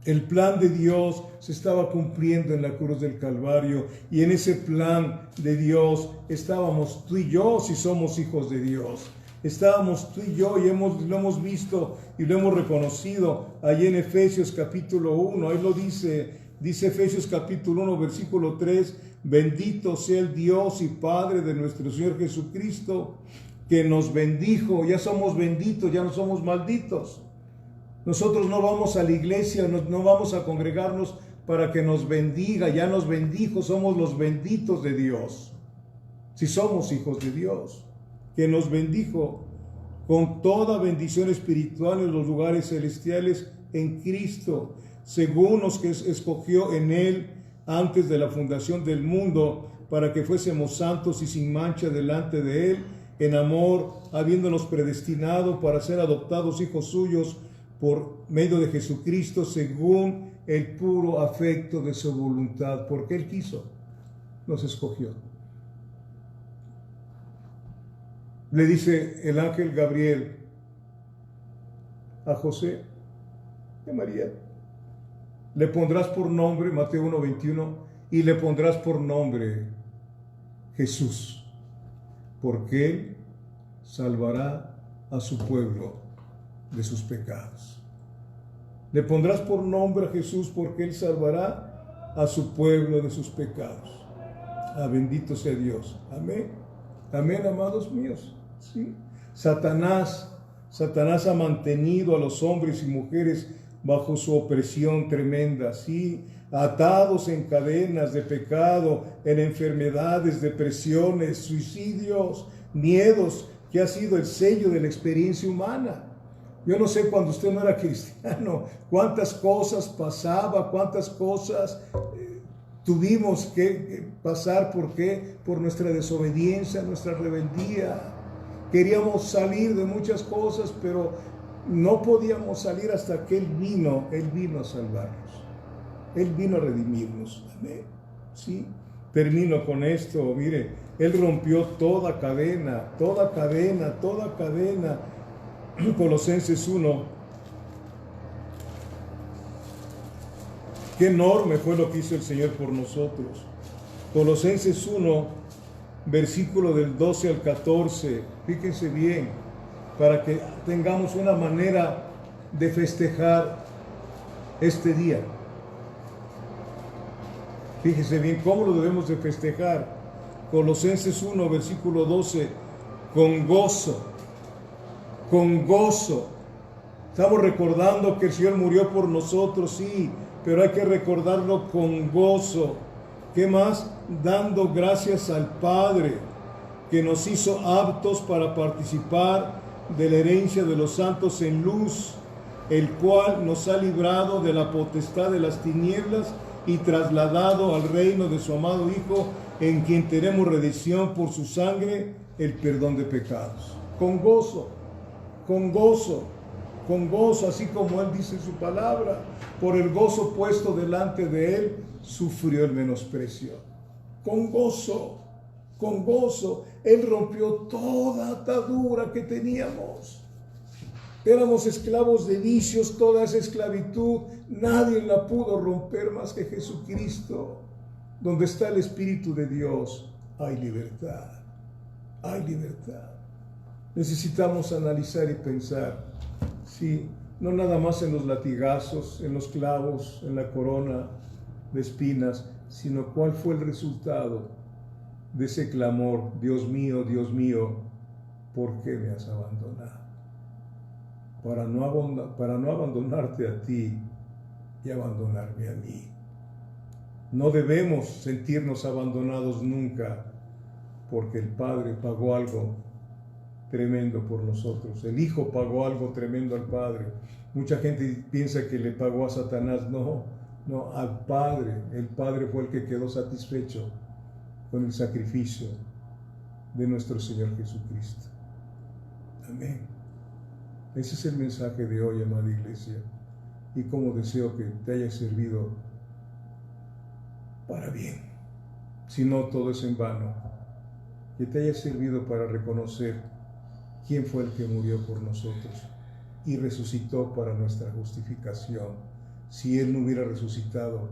A: El plan de Dios se estaba cumpliendo en la cruz del Calvario, y en ese plan de Dios estábamos tú y yo, si somos hijos de Dios. Estábamos tú y yo, y lo hemos visto y lo hemos reconocido allí en Efesios capítulo 1. Ahí lo dice Dice Efesios capítulo 1, versículo 3, bendito sea el Dios y Padre de nuestro Señor Jesucristo, que nos bendijo. Ya somos benditos, ya no somos malditos. Nosotros no vamos a la iglesia, no vamos a congregarnos para que nos bendiga, ya nos bendijo, somos los benditos de Dios. Si somos hijos de Dios, que nos bendijo con toda bendición espiritual en los lugares celestiales en Cristo, según los que escogió en Él antes de la fundación del mundo, para que fuésemos santos y sin mancha delante de Él, en amor, habiéndonos predestinado para ser adoptados hijos suyos por medio de Jesucristo, según el puro afecto de su voluntad, porque Él quiso, nos escogió. Le dice el ángel Gabriel a José y a María, le pondrás por nombre, Mateo 1:21, y le pondrás por nombre Jesús, porque Él salvará a su pueblo de sus pecados. Le pondrás por nombre a Jesús porque Él salvará a su pueblo de sus pecados. Ah, bendito sea Dios. Amén. Amén, amados míos. ¿Sí? Satanás ha mantenido a los hombres y mujeres bajo su opresión tremenda, ¿sí? Atados en cadenas de pecado, en enfermedades, depresiones, suicidios, miedos, que ha sido el sello de la experiencia humana. Yo no sé, cuando usted no era cristiano, cuántas cosas pasaba, cuántas cosas tuvimos que pasar. ¿Por qué? Por nuestra desobediencia, nuestra rebeldía. Queríamos salir de muchas cosas, pero no podíamos salir hasta que Él vino a salvarnos. Él vino a redimirnos. Amén. ¿Sí? Termino con esto. Mire, Él rompió toda cadena. Colosenses 1. Qué enorme fue lo que hizo el Señor por nosotros. Colosenses 1, versículo del 12 al 14. Fíjense bien, para que tengamos una manera de festejar este día. Fíjense bien cómo lo debemos de festejar. Colosenses 1, versículo 12. Con gozo. Estamos recordando que el Señor murió por nosotros, sí, pero hay que recordarlo con gozo. ¿Qué más? Dando gracias al Padre, que nos hizo aptos para participar de la herencia de los santos en luz, el cual nos ha librado de la potestad de las tinieblas y trasladado al reino de su amado Hijo, en quien tenemos redención por su sangre, el perdón de pecados. Con gozo, así como Él dice en su palabra, por el gozo puesto delante de Él, sufrió el menosprecio. Con gozo, Él rompió toda atadura que teníamos. Éramos esclavos de vicios, toda esa esclavitud, nadie la pudo romper más que Jesucristo. Donde está el Espíritu de Dios, hay libertad. Necesitamos analizar y pensar, sí, no nada más en los latigazos, en los clavos, en la corona de espinas, sino cuál fue el resultado de ese clamor: Dios mío, ¿por qué me has abandonado? Para no abandonarte a ti y abandonarme a mí. No debemos sentirnos abandonados nunca, porque el Padre pagó algo tremendo por nosotros. El Hijo pagó algo tremendo al Padre. Mucha gente piensa que le pagó a Satanás. No, al Padre. El Padre fue el que quedó satisfecho con el sacrificio de nuestro Señor Jesucristo. Amén. Ese es el mensaje de hoy, amada iglesia. Y como deseo que te haya servido para bien. Si no, todo es en vano. Que te haya servido para reconocer quién fue el que murió por nosotros y resucitó para nuestra justificación. Si Él no hubiera resucitado,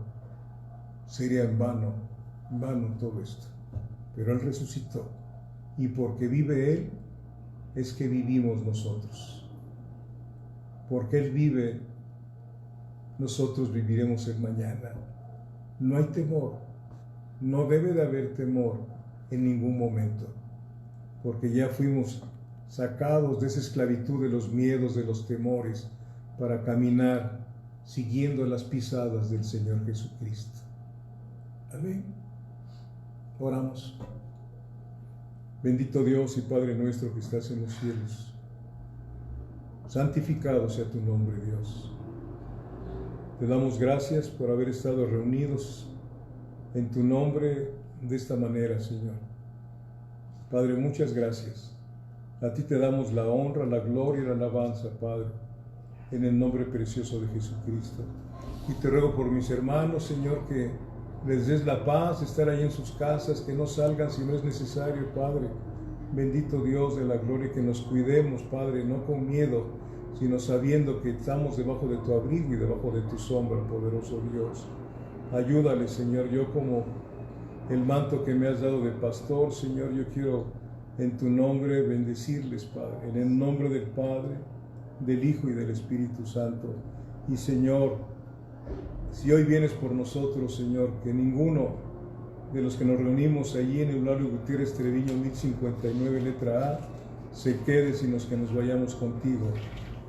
A: sería en vano todo esto. Pero Él resucitó, y porque vive Él, es que vivimos nosotros. Porque Él vive, nosotros viviremos el mañana. No hay temor, no debe de haber temor en ningún momento, porque ya fuimos sacados de esa esclavitud de los miedos, de los temores, para caminar siguiendo las pisadas del Señor Jesucristo. Amén. Oramos. Bendito Dios y Padre nuestro que estás en los cielos, santificado sea tu nombre, Dios. Te damos gracias por haber estado reunidos en tu nombre de esta manera, Señor. Padre, muchas gracias. A ti te damos la honra, la gloria y la alabanza, Padre, en el nombre precioso de Jesucristo. Y te ruego por mis hermanos, Señor, que les des la paz de estar ahí en sus casas, que no salgan si no es necesario, Padre. Bendito Dios de la gloria, que nos cuidemos, Padre, no con miedo, sino sabiendo que estamos debajo de tu abrigo y debajo de tu sombra, poderoso Dios. Ayúdale, Señor, yo como el manto que me has dado de pastor, Señor, yo quiero en tu nombre bendecirles, Padre, en el nombre del Padre, del Hijo y del Espíritu Santo. Y Señor, si hoy vienes por nosotros, Señor, que ninguno de los que nos reunimos allí en Eulalio Gutiérrez Treviño 1059, letra A, se quede, sino que nos vayamos contigo,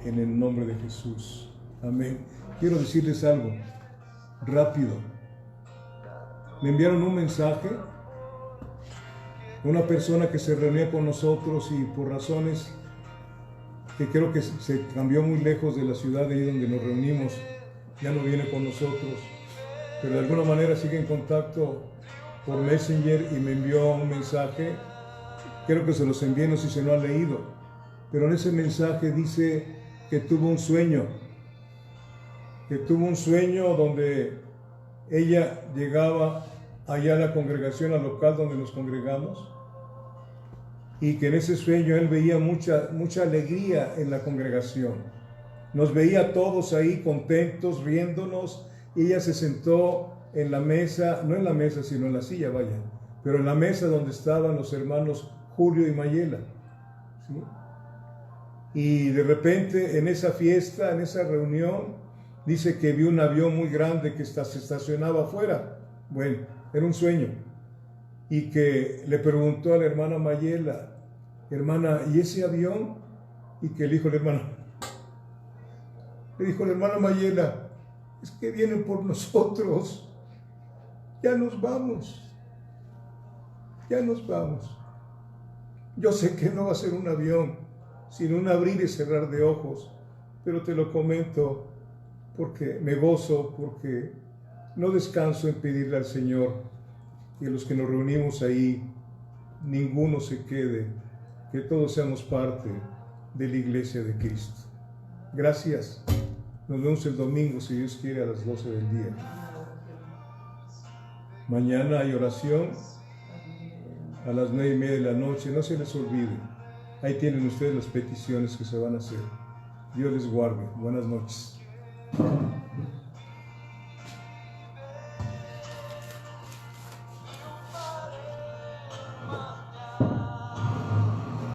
A: en el nombre de Jesús. Amén. Quiero decirles algo rápido. Me enviaron un mensaje, una persona que se reunía con nosotros y por razones que creo que se cambió muy lejos de la ciudad de ahí donde nos reunimos, ya no viene con nosotros, pero de alguna manera sigue en contacto por Messenger y me envió un mensaje. Creo que se los envié, no sé si se lo han leído, pero en ese mensaje dice que tuvo un sueño donde ella llegaba allá a la congregación, al local donde nos congregamos, y que en ese sueño él veía mucha alegría en la congregación. Nos veía todos ahí contentos, riéndonos, y ella se sentó en la mesa, no en la mesa, sino en la silla, vaya, pero en la mesa donde estaban los hermanos Julio y Mayela, ¿sí? Y de repente en esa fiesta, en esa reunión, dice que vio un avión muy grande que se estacionaba afuera. Bueno, era un sueño. Y que le preguntó a la hermana Mayela, hermana, ¿y ese avión? Y que le dijo la hermana Mayela, es que vienen por nosotros, ya nos vamos. Yo sé que no va a ser un avión, sino un abrir y cerrar de ojos, pero te lo comento porque me gozo, porque no descanso en pedirle al Señor que los que nos reunimos ahí, ninguno se quede, que todos seamos parte de la iglesia de Cristo. Gracias. Nos vemos el domingo, si Dios quiere, a las 12 del día. Mañana hay oración a las 9:30 de la noche. No se les olvide. Ahí tienen ustedes las peticiones que se van a hacer. Dios les guarde. Buenas noches.